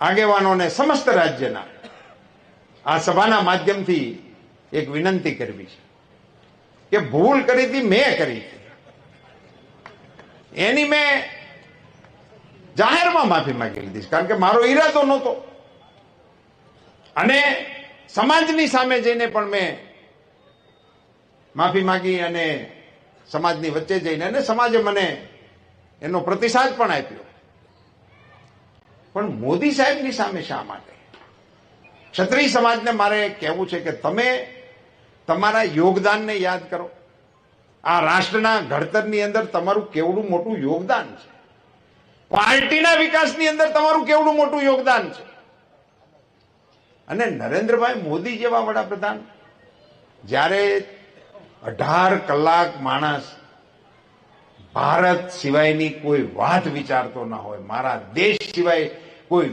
આગેવાનોને સમસ્ત રાજ્યના આ સભાના માધ્યમથી એક વિનંતી કરવી છે કે ભૂલ કરી હતી મેં કરી હતી, એની મેં જાહેરમાં માફી માંગી લીધી, કારણ કે મારો ઈરાદો નહોતો. અને સમાજની સામે જઈને પણ મેં માફી માંગી અને સમાજની વચ્ચે જઈને અને સમાજે મને એનો પ્રતિસાદ પણ આપ્યો. પણ મોદી સાહેબની સામે શા માટે? ક્ષત્રિય સમાજને મારે કહેવું છે કે તમે તમારા યોગદાનને યાદ કરો. આ રાષ્ટ્રના ઘડતરની અંદર તમારું કેવડું મોટું યોગદાન છે, પાર્ટીના વિકાસની અંદર તમારું કેવડું મોટું યોગદાન છે. અને નરેન્દ્રભાઈ મોદી જેવા વડાપ્રધાન જ્યારે 18 કલાક માણસ ભારત સિવાયની કોઈ વાત વિચારતો ના હોય, મારા દેશ સિવાય કોઈ